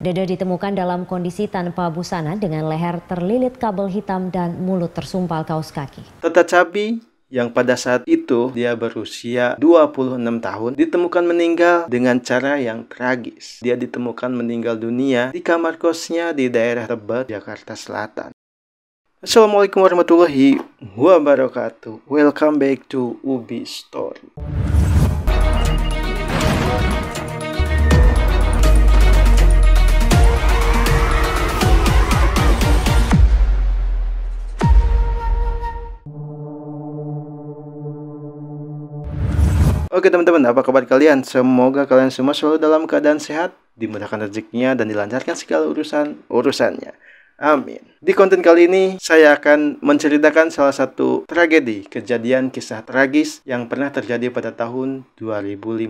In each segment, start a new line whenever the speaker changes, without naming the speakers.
Dede ditemukan dalam kondisi tanpa busana dengan leher terlilit kabel hitam dan mulut tersumpal kaos kaki.
Tata Cabi yang pada saat itu dia berusia 26 tahun ditemukan meninggal dengan cara yang tragis. Dia ditemukan meninggal dunia di kamar kosnya di daerah Tebet, Jakarta Selatan. Assalamualaikum warahmatullahi wabarakatuh. Welcome back to Ubi Story. Oke teman-teman, apa kabar kalian? Semoga kalian semua selalu dalam keadaan sehat, dimudahkan rezekinya, dan dilancarkan segala urusannya. Amin. Di konten kali ini, saya akan menceritakan salah satu tragedi, kejadian kisah tragis yang pernah terjadi pada tahun 2015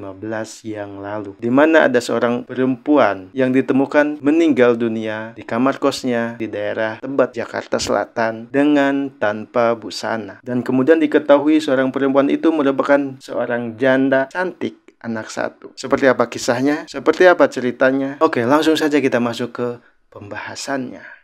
yang lalu. Di mana ada seorang perempuan yang ditemukan meninggal dunia di kamar kosnya di daerah Tebet, Jakarta Selatan dengan tanpa busana. Dan kemudian diketahui seorang perempuan itu merupakan seorang janda cantik anak satu. Seperti apa kisahnya? Seperti apa ceritanya? Oke, langsung saja kita masuk ke pembahasannya.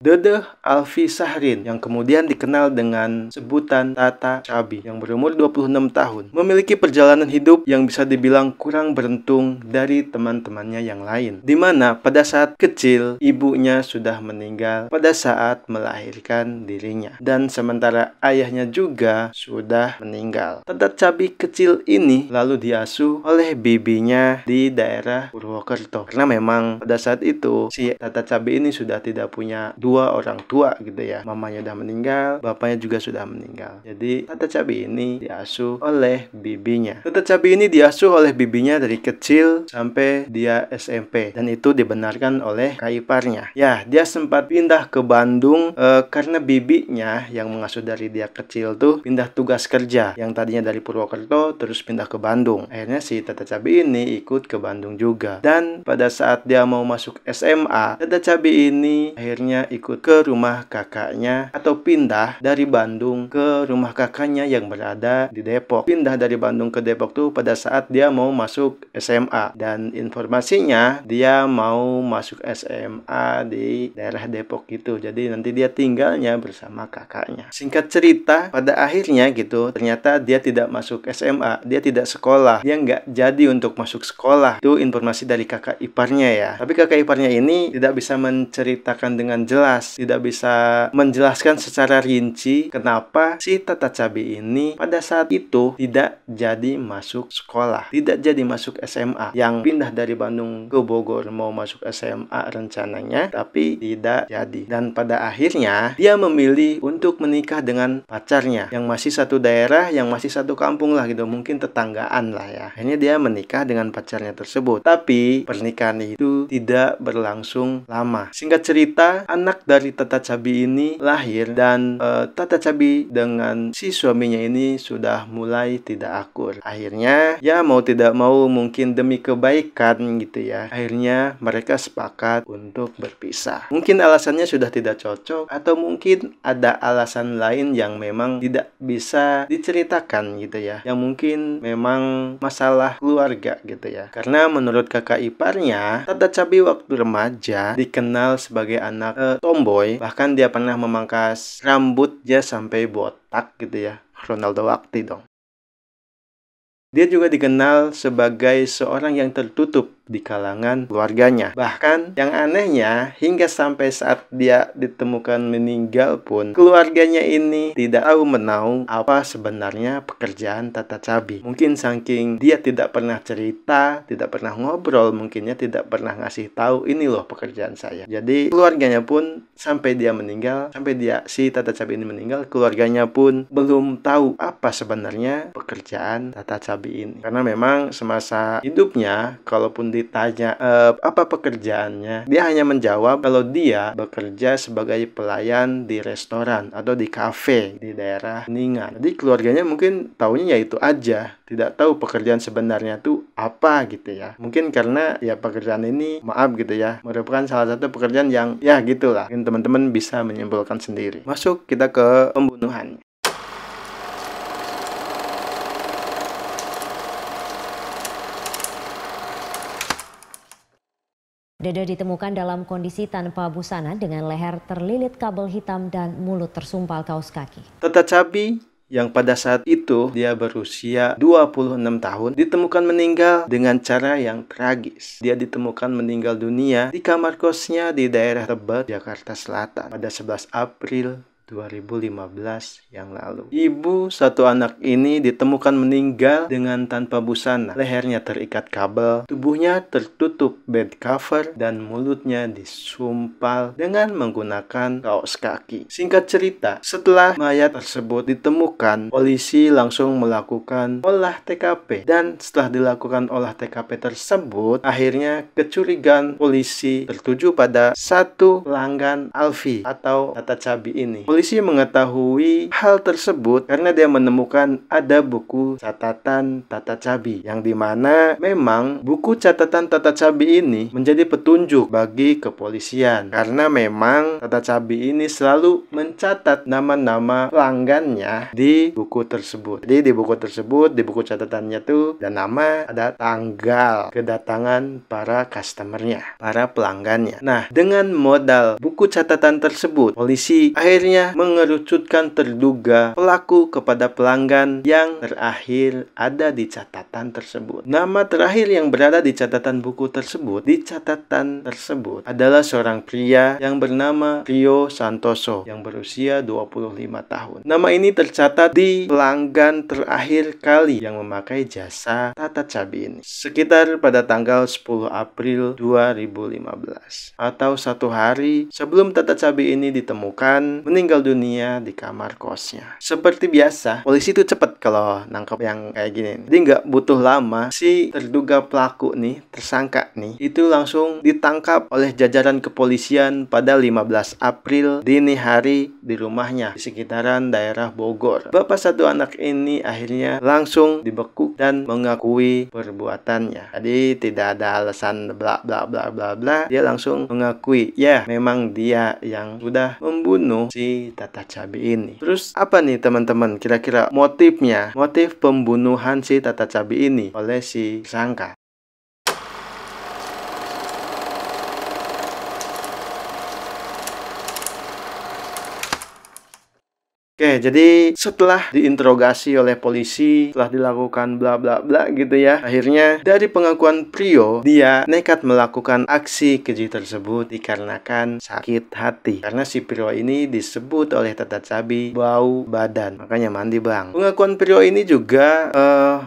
Dedeh Alfi Sahrin yang kemudian dikenal dengan sebutan Tata Cabi yang berumur 26 tahun memiliki perjalanan hidup yang bisa dibilang kurang beruntung dari teman-temannya yang lain, di mana pada saat kecil ibunya sudah meninggal pada saat melahirkan dirinya dan sementara ayahnya juga sudah meninggal. Tata Cabi kecil ini lalu diasuh oleh bibinya di daerah Purwokerto karena memang pada saat itu si Tata Cabi ini sudah tidak punya dua orang tua gitu ya. Mamanya udah meninggal, bapaknya juga sudah meninggal. Jadi Tata Cabi ini diasuh oleh bibinya. Tata Cabi ini diasuh oleh bibinya dari kecil sampai dia SMP dan itu dibenarkan oleh kakak iparnya. Ya, dia sempat pindah ke Bandung karena bibinya yang mengasuh dari dia kecil tuh pindah tugas kerja yang tadinya dari Purwokerto terus pindah ke Bandung. Akhirnya si Tata Cabi ini ikut ke Bandung juga. Dan pada saat dia mau masuk SMA, Tata Cabi ini akhirnya ikut ke rumah kakaknya atau pindah dari Bandung ke rumah kakaknya yang berada di Depok. Pindah dari Bandung ke Depok tuh pada saat dia mau masuk SMA dan informasinya dia mau masuk SMA di daerah Depok gitu. Jadi nanti dia tinggalnya bersama kakaknya. Singkat cerita, pada akhirnya gitu ternyata dia tidak masuk SMA, dia tidak sekolah, dia nggak jadi untuk masuk sekolah. Itu informasi dari kakak iparnya ya. Tapi kakak iparnya ini tidak bisa menceritakan dengan jelas, tidak bisa menjelaskan secara rinci kenapa si Tata Cabi ini pada saat itu tidak jadi masuk sekolah, tidak jadi masuk SMA, yang pindah dari Bandung ke Bogor mau masuk SMA rencananya, tapi tidak jadi. Dan pada akhirnya dia memilih untuk menikah dengan pacarnya yang masih satu daerah, yang masih satu kampung lah gitu, mungkin tetanggaan lah ya. Akhirnya dia menikah dengan pacarnya tersebut, tapi pernikahan itu tidak berlangsung lama. Singkat cerita, anak dari Tata Cabi ini lahir dan Tata Cabi dengan si suaminya ini sudah mulai tidak akur. Akhirnya ya mau tidak mau mungkin demi kebaikan gitu ya, akhirnya mereka sepakat untuk berpisah. Mungkin alasannya sudah tidak cocok atau mungkin ada alasan lain yang memang tidak bisa diceritakan gitu ya, yang mungkin memang masalah keluarga gitu ya. Karena menurut kakak iparnya, Tata Cabi waktu remaja dikenal sebagai anak tomboy, bahkan dia pernah memangkas rambutnya sampai botak gitu ya. Ronaldo Wakti dong. Dia juga dikenal sebagai seorang yang tertutup di kalangan keluarganya. Bahkan yang anehnya, hingga sampai saat dia ditemukan meninggal pun keluarganya ini tidak tahu menahu apa sebenarnya pekerjaan Tata Cabi. Mungkin saking dia tidak pernah cerita, tidak pernah ngobrol, mungkinnya tidak pernah ngasih tahu ini loh pekerjaan saya. Jadi keluarganya pun sampai dia meninggal, sampai si Tata Cabi ini meninggal, keluarganya pun belum tahu apa sebenarnya pekerjaan Tata Cabi ini. Karena memang semasa hidupnya kalaupun ditanya apa pekerjaannya, dia hanya menjawab kalau dia bekerja sebagai pelayan di restoran atau di kafe di daerah Kuningan. Jadi keluarganya mungkin taunya ya itu aja, tidak tahu pekerjaan sebenarnya tuh apa gitu ya. Mungkin karena ya pekerjaan ini maaf gitu ya, merupakan salah satu pekerjaan yang ya gitulah. Mungkin teman-teman bisa menyimpulkan sendiri. Masuk kita ke pembunuhan.
Dede ditemukan dalam kondisi tanpa busana dengan leher terlilit kabel hitam dan mulut tersumpal kaos kaki.
Tata Cabi yang pada saat itu dia berusia 26 tahun ditemukan meninggal dengan cara yang tragis. Dia ditemukan meninggal dunia di kamar kosnya di daerah Tebet, Jakarta Selatan pada 11 April 2015 yang lalu. Ibu satu anak ini ditemukan meninggal dengan tanpa busana. Lehernya terikat kabel, tubuhnya tertutup bed cover, dan mulutnya disumpal dengan menggunakan kaos kaki. Singkat cerita, setelah mayat tersebut ditemukan, polisi langsung melakukan olah TKP. Dan setelah dilakukan olah TKP tersebut, akhirnya kecurigaan polisi tertuju pada satu pelanggan Alfi atau Tata Cabi ini. Polisi mengetahui hal tersebut karena dia menemukan ada buku catatan Tata Cabi, yang dimana memang buku catatan Tata Cabi ini menjadi petunjuk bagi kepolisian, karena memang Tata Cabi ini selalu mencatat nama-nama pelanggannya di buku tersebut. Jadi di buku tersebut, di buku catatannya tuh ada nama, ada tanggal kedatangan para customernya, para pelanggannya. Nah, dengan modal buku catatan tersebut, polisi akhirnya mengerucutkan terduga pelaku kepada pelanggan yang terakhir ada di catatan tersebut. Nama terakhir yang berada di catatan buku tersebut, adalah seorang pria yang bernama Rio Santoso yang berusia 25 tahun. Nama ini tercatat di pelanggan terakhir kali yang memakai jasa Tata Cabi ini, sekitar pada tanggal 10 April 2015 atau satu hari sebelum Tata Cabi ini ditemukan meninggal dunia di kamar kosnya. Seperti biasa, polisi itu cepat kalau nangkep yang kayak gini. Jadi nggak butuh lama, si terduga pelaku nih, tersangka nih, itu langsung ditangkap oleh jajaran kepolisian pada 15 April dini hari di rumahnya di sekitaran daerah Bogor. Bapak satu anak ini akhirnya langsung dibekuk dan mengakui perbuatannya. Jadi tidak ada alasan bla bla bla bla bla. Dia langsung mengakui, ya memang dia yang sudah membunuh si Tata Cabi ini. Terus apa nih teman-teman kira-kira motifnya? Motif pembunuhan si Tata Cabi ini oleh si tersangka. Oke, jadi setelah diinterogasi oleh polisi, setelah dilakukan bla bla bla gitu ya, akhirnya dari pengakuan Prio, dia nekat melakukan aksi keji tersebut dikarenakan sakit hati. Karena si Prio ini disebut oleh Tata Cabi bau badan, makanya mandi bang. Pengakuan Prio ini juga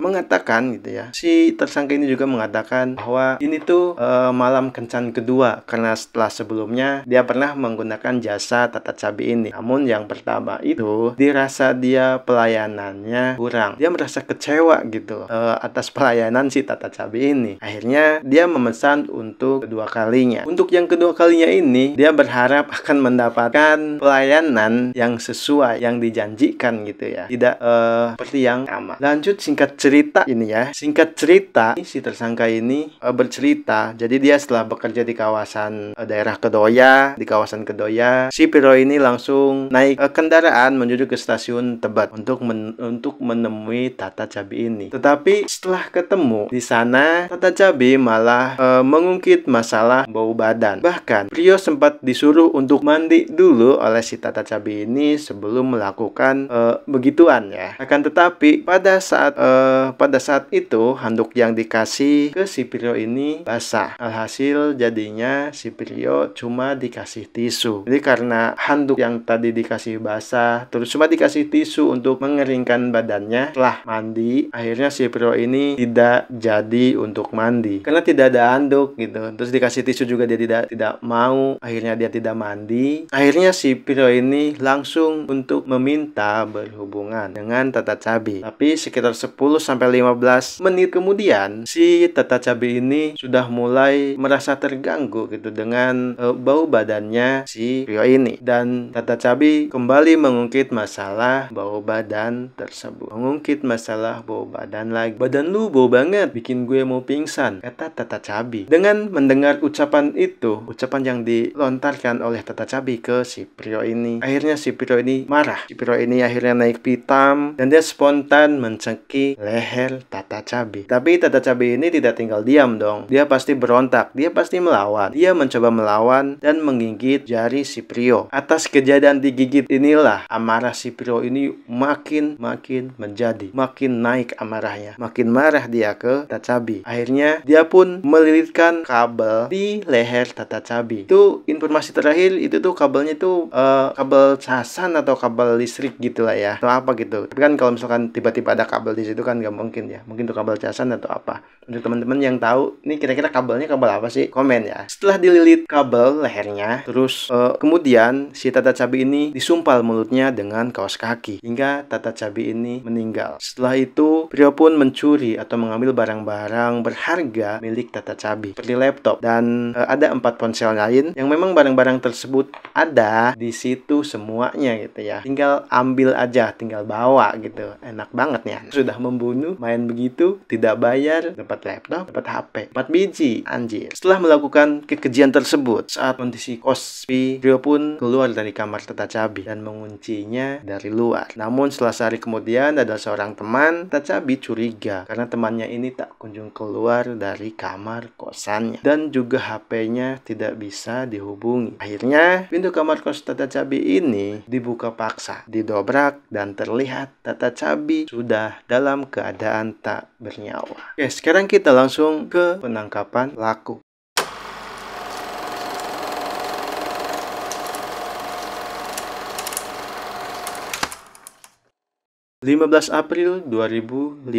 mengatakan gitu ya, si tersangka ini juga mengatakan bahwa ini tuh malam kencan kedua, karena setelah sebelumnya dia pernah menggunakan jasa Tata Cabi ini. Namun yang pertama itu dirasa dia pelayanannya kurang. Dia merasa kecewa gitu atas pelayanan si Tata Cabi ini. Akhirnya dia memesan untuk kedua kalinya. Untuk yang kedua kalinya ini, dia berharap akan mendapatkan pelayanan yang sesuai, yang dijanjikan gitu ya. Tidak seperti yang sama. Lanjut singkat cerita ini ya. Singkat cerita, si tersangka ini bercerita. Jadi dia setelah bekerja di kawasan daerah Kedoya, si Piro ini langsung naik kendaraan menuju ke stasiun Tebet untuk menemui Tata Cabi ini. Tetapi setelah ketemu di sana, Tata Cabi malah mengungkit masalah bau badan. Bahkan Prio sempat disuruh untuk mandi dulu oleh si Tata Cabi ini sebelum melakukan begituan ya. Akan tetapi pada saat itu handuk yang dikasih ke si Prio ini basah. Alhasil jadinya si Prio cuma dikasih tisu. Jadi karena handuk yang tadi dikasih basah, terus cuma dikasih tisu untuk mengeringkan badannya setelah mandi, akhirnya si Prio ini tidak jadi untuk mandi karena tidak ada handuk gitu. Terus dikasih tisu juga dia tidak mau, akhirnya dia tidak mandi. Akhirnya si Prio ini langsung untuk meminta berhubungan dengan Tata Cabi. Tapi sekitar 10-15 menit kemudian, si Tata Cabi ini sudah mulai merasa terganggu gitu dengan bau badannya si Prio ini. Dan Tata Cabi kembali mengungkit mengungkit masalah bau badan tersebut. Mengungkit masalah bau badan lagi. Badan lu bau banget, bikin gue mau pingsan, kata Tata Cabi. Dengan mendengar ucapan itu, ucapan yang dilontarkan oleh Tata Cabi ke si Prio ini, akhirnya si Prio ini marah. Si Prio ini akhirnya naik pitam dan dia spontan mencekik leher Tata Cabi. Tapi Tata Cabi ini tidak tinggal diam dong. Dia pasti berontak, dia pasti melawan. Dia mencoba melawan dan menggigit jari si Prio. Atas kejadian digigit inilah amarah si Prio ini makin menjadi, makin naik amarahnya, makin marah dia ke Tata Cabi. Akhirnya dia pun melilitkan kabel di leher Tata Cabi. Itu informasi terakhir, itu tuh kabelnya tuh kabel casan atau kabel listrik gitu lah ya, atau apa gitu. Tapi kan kalau misalkan tiba-tiba ada kabel di situ kan nggak mungkin ya, mungkin tuh kabel casan atau apa. Untuk teman-teman yang tahu, ini kira-kira kabelnya kabel apa sih? Komen ya. Setelah dililit kabel lehernya, terus kemudian si Tata Cabi ini disumpal mulutnya dengan kaos kaki hingga Tata Cabi ini meninggal. Setelah itu, Prio pun mencuri atau mengambil barang-barang berharga milik Tata Cabi, seperti laptop dan ada 4 ponsel lain yang memang barang-barang tersebut ada di situ semuanya gitu ya. Tinggal ambil aja, tinggal bawa gitu. Enak banget nih. Sudah membunuh, main begitu, tidak bayar, dapat laptop, dapat HP, 4 biji, anjir. Setelah melakukan kekejian tersebut, saat kondisi kos, Prio pun keluar dari kamar Tata Cabi dan menguncinya dari luar. Namun setelah sehari kemudian ada seorang teman Tata Cabi curiga karena temannya ini tak kunjung keluar dari kamar kosannya dan juga HP-nya tidak bisa dihubungi. Akhirnya pintu kamar kos Tata Cabi ini dibuka paksa, didobrak dan terlihat Tata Cabi sudah dalam keadaan tak bernyawa. Oke, sekarang kita langsung ke penangkapan pelaku. 15 April 2015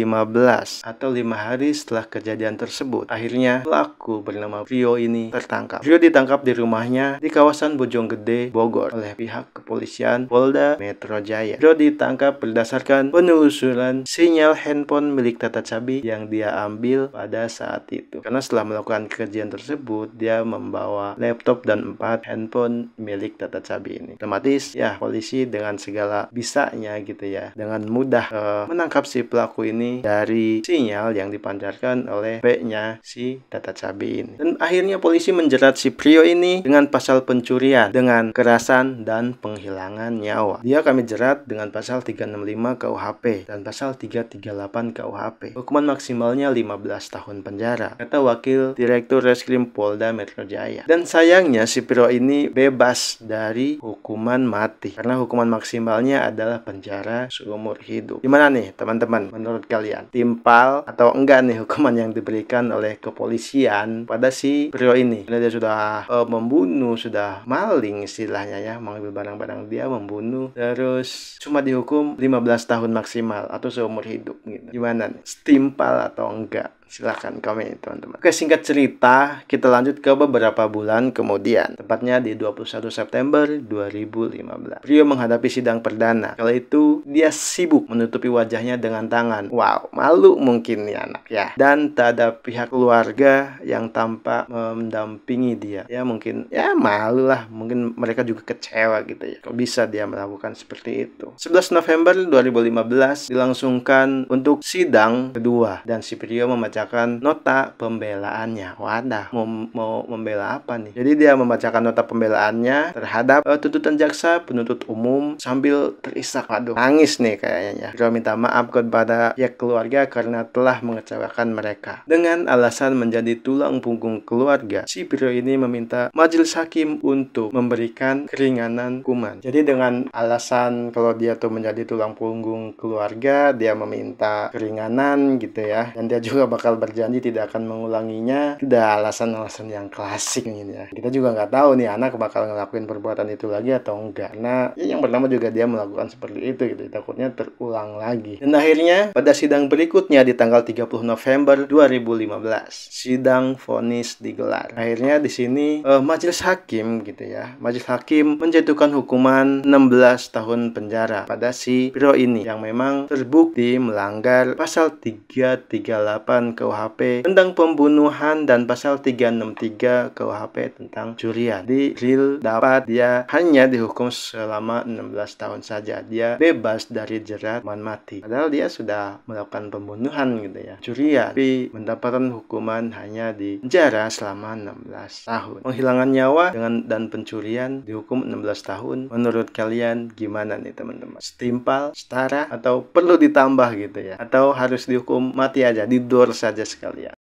atau 5 hari setelah kejadian tersebut, akhirnya pelaku bernama Prio ini tertangkap. Prio ditangkap di rumahnya di kawasan Bojonggede, Bogor oleh pihak kepolisian Polda Metro Jaya. Prio ditangkap berdasarkan penelusuran sinyal handphone milik Tata Cabi yang dia ambil pada saat itu. Karena setelah melakukan kejadian tersebut, dia membawa laptop dan 4 handphone milik Tata Cabi ini. Otomatis ya polisi dengan segala bisanya gitu ya, dengan mudah menangkap si pelaku ini dari sinyal yang dipancarkan oleh HP-nya si Tata Cabi ini. Dan akhirnya polisi menjerat si Prio ini dengan pasal pencurian dengan kekerasan dan penghilangan nyawa. Dia kami jerat dengan pasal 365 KUHP dan pasal 338 KUHP. Hukuman maksimalnya 15 tahun penjara, kata Wakil Direktur Reskrim Polda Metro Jaya. Dan sayangnya si Prio ini bebas dari hukuman mati karena hukuman maksimalnya adalah penjara seumur hidup. Gimana nih teman-teman menurut kalian? Timpal atau enggak nih hukuman yang diberikan oleh kepolisian pada si Prio ini? Karena dia sudah membunuh, sudah maling istilahnya ya, mengambil barang-barang dia, membunuh, terus cuma dihukum 15 tahun maksimal atau seumur hidup gitu. Gimana nih? Timpal atau enggak? Silahkan komen teman-teman. Oke, singkat cerita, kita lanjut ke beberapa bulan kemudian. Tepatnya di 21 September 2015. Prio menghadapi sidang perdana. Kala itu, dia sibuk menutupi wajahnya dengan tangan. Wow, malu mungkin nih anak ya. Dan tak ada pihak keluarga yang tampak mendampingi dia. Ya mungkin, ya malu lah. Mungkin mereka juga kecewa gitu ya. Kok bisa dia melakukan seperti itu. 11 November 2015 dilangsungkan untuk sidang kedua. Dan si Prio membacakan nota pembelaannya. Wadah, mau membela apa nih? Jadi dia membacakan nota pembelaannya terhadap tuntutan jaksa penuntut umum sambil terisak. Waduh, nangis nih kayaknya. Prio minta maaf kepada pihak keluarga karena telah mengecewakan mereka. Dengan alasan menjadi tulang punggung keluarga, si Prio ini meminta majelis hakim untuk memberikan keringanan hukuman. Jadi dengan alasan kalau dia tuh menjadi tulang punggung keluarga, dia meminta keringanan gitu ya. Dan dia juga bakal berjanji tidak akan mengulanginya. Udah alasan-alasan yang klasik ini ya. Kita juga nggak tahu nih anak bakal ngelakuin perbuatan itu lagi atau enggak. Nah, yang pertama juga dia melakukan seperti itu gitu. Takutnya terulang lagi. Dan akhirnya pada sidang berikutnya di tanggal 30 November 2015, sidang vonis digelar. Akhirnya di sini majelis hakim gitu ya. Majelis hakim menjatuhkan hukuman 16 tahun penjara pada si Prio ini yang memang terbukti melanggar pasal 338 KUHP tentang pembunuhan dan pasal 363 KUHP tentang curian. Di real dapat dia hanya dihukum selama 16 tahun saja. Dia bebas dari jerat hukuman mati. Padahal dia sudah melakukan pembunuhan gitu ya, curian. Tapi mendapatkan hukuman hanya di penjara selama 16 tahun. Penghilangan nyawa dan pencurian dihukum 16 tahun. Menurut kalian gimana nih teman-teman? Setimpal, setara, atau perlu ditambah gitu ya? Atau harus dihukum mati aja, didor saja sekalian?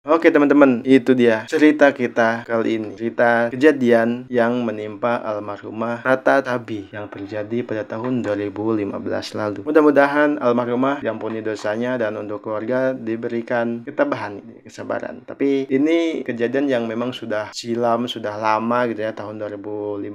Oke teman-teman, itu dia cerita kita kali ini. Cerita kejadian yang menimpa almarhumah Tata Tabi yang terjadi pada tahun 2015 lalu. Mudah-mudahan almarhumah diampuni dosanya dan untuk keluarga diberikan ketabahan, kesabaran. Tapi ini kejadian yang memang sudah silam, sudah lama gitu ya, tahun 2015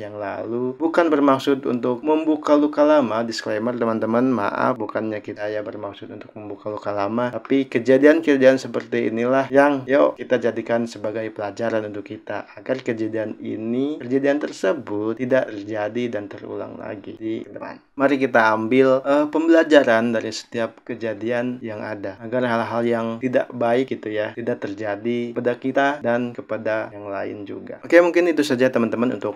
yang lalu. Bukan bermaksud untuk membuka luka lama, disclaimer teman-teman, maaf, bukannya kita ya bermaksud untuk membuka luka lama, tapi kejadian-kejadian seperti inilah yang yuk kita jadikan sebagai pelajaran untuk kita agar kejadian tersebut tidak terjadi dan terulang lagi di depan. Mari kita ambil pembelajaran dari setiap kejadian yang ada agar hal-hal yang tidak baik gitu ya tidak terjadi pada kita dan kepada yang lain juga. Oke, mungkin itu saja teman-teman untuk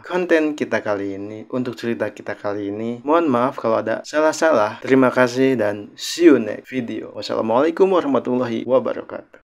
konten kita kali ini, untuk cerita kita kali ini. Mohon maaf kalau ada salah-salah. Terima kasih dan see you next video. Wassalamualaikum warahmatullahi wabarakatuh.